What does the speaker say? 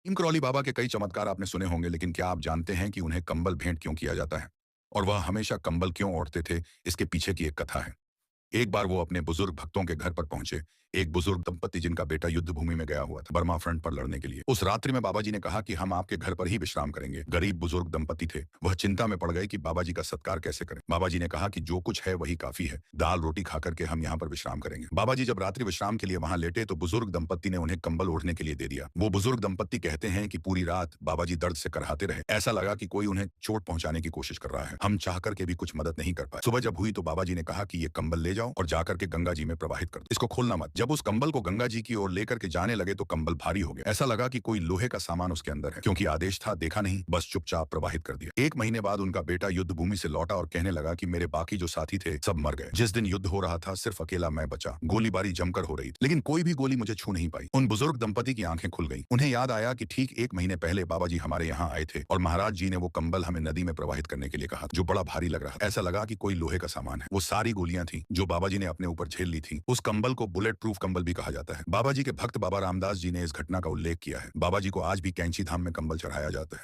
नीम करौली बाबा के कई चमत्कार आपने सुने होंगे, लेकिन क्या आप जानते हैं कि उन्हें कंबल भेंट क्यों किया जाता है? और वह हमेशा कंबल क्यों ओढ़ते थे? इसके पीछे की एक कथा है। एक बार वो अपने बुजुर्ग भक्तों के घर पर पहुंचे। एक बुजुर्ग दंपति जिनका बेटा युद्ध भूमि में गया हुआ था, बर्मा फ्रंट पर लड़ने के लिए। उस रात्रि में बाबा जी ने कहा कि हम आपके घर पर ही विश्राम करेंगे। गरीब बुजुर्ग दंपति थे, वह चिंता में पड़ गए कि बाबा जी का सत्कार कैसे करें। बाबा जी ने कहा कि जो कुछ है वही काफी है, दाल रोटी खा करके हम यहाँ पर विश्राम करेंगे। बाबा जी जब रात्रि विश्राम के लिए वहां लेटे तो बुजुर्ग दंपति ने उन्हें कंबल ओढ़ने के लिए दे दिया। वो बुजुर्ग दंपति कहते हैं कि पूरी रात बाबा जी दर्द से कराहते रहे। ऐसा लगा कि कोई उन्हें चोट पहुंचाने की कोशिश कर रहा है। हम चाह करके भी कुछ मदद नहीं कर पाए। सुबह जब हुई तो बाबा जी ने कहा कि ये कंबल ले जाओ और जाकर के गंगा जी में प्रवाहित कर दो, इसको खोलना मत। जब उस कंबल को गंगा जी की ओर लेकर के जाने लगे तो कंबल भारी हो गया। ऐसा लगा कि कोई लोहे का सामान उसके अंदर है, क्योंकि आदेश था, देखा नहीं, बस चुपचाप प्रवाहित कर दिया। 1 महीने बाद उनका बेटा युद्ध भूमि से लौटा और कहने लगा कि मेरे बाकी जो साथी थे सब मर गए। जिस दिन युद्ध हो रहा था सिर्फ अकेला मैं बचा। गोलीबारी जमकर हो रही थी, लेकिन कोई भी गोली मुझे छू नहीं पाई। उन बुजुर्ग दंपति की आंखें खुल गई। उन्हें याद आया कि ठीक 1 महीने पहले बाबा जी हमारे यहाँ आए थे और महाराज जी ने वो कंबल हमें नदी में प्रवाहित करने के लिए कहा, जो बड़ा भारी लग रहा था। ऐसा लगा कि कोई लोहे का सामान है। वो सारी गोलियां थी जो बाबा जी ने अपने ऊपर झेल ली थी। उस कंबल को बुलेट प्रूफ कंबल भी कहा जाता है। बाबा जी के भक्त बाबा रामदास जी ने इस घटना का उल्लेख किया है। बाबा जी को आज भी कैंची धाम में कंबल चढ़ाया जाता है।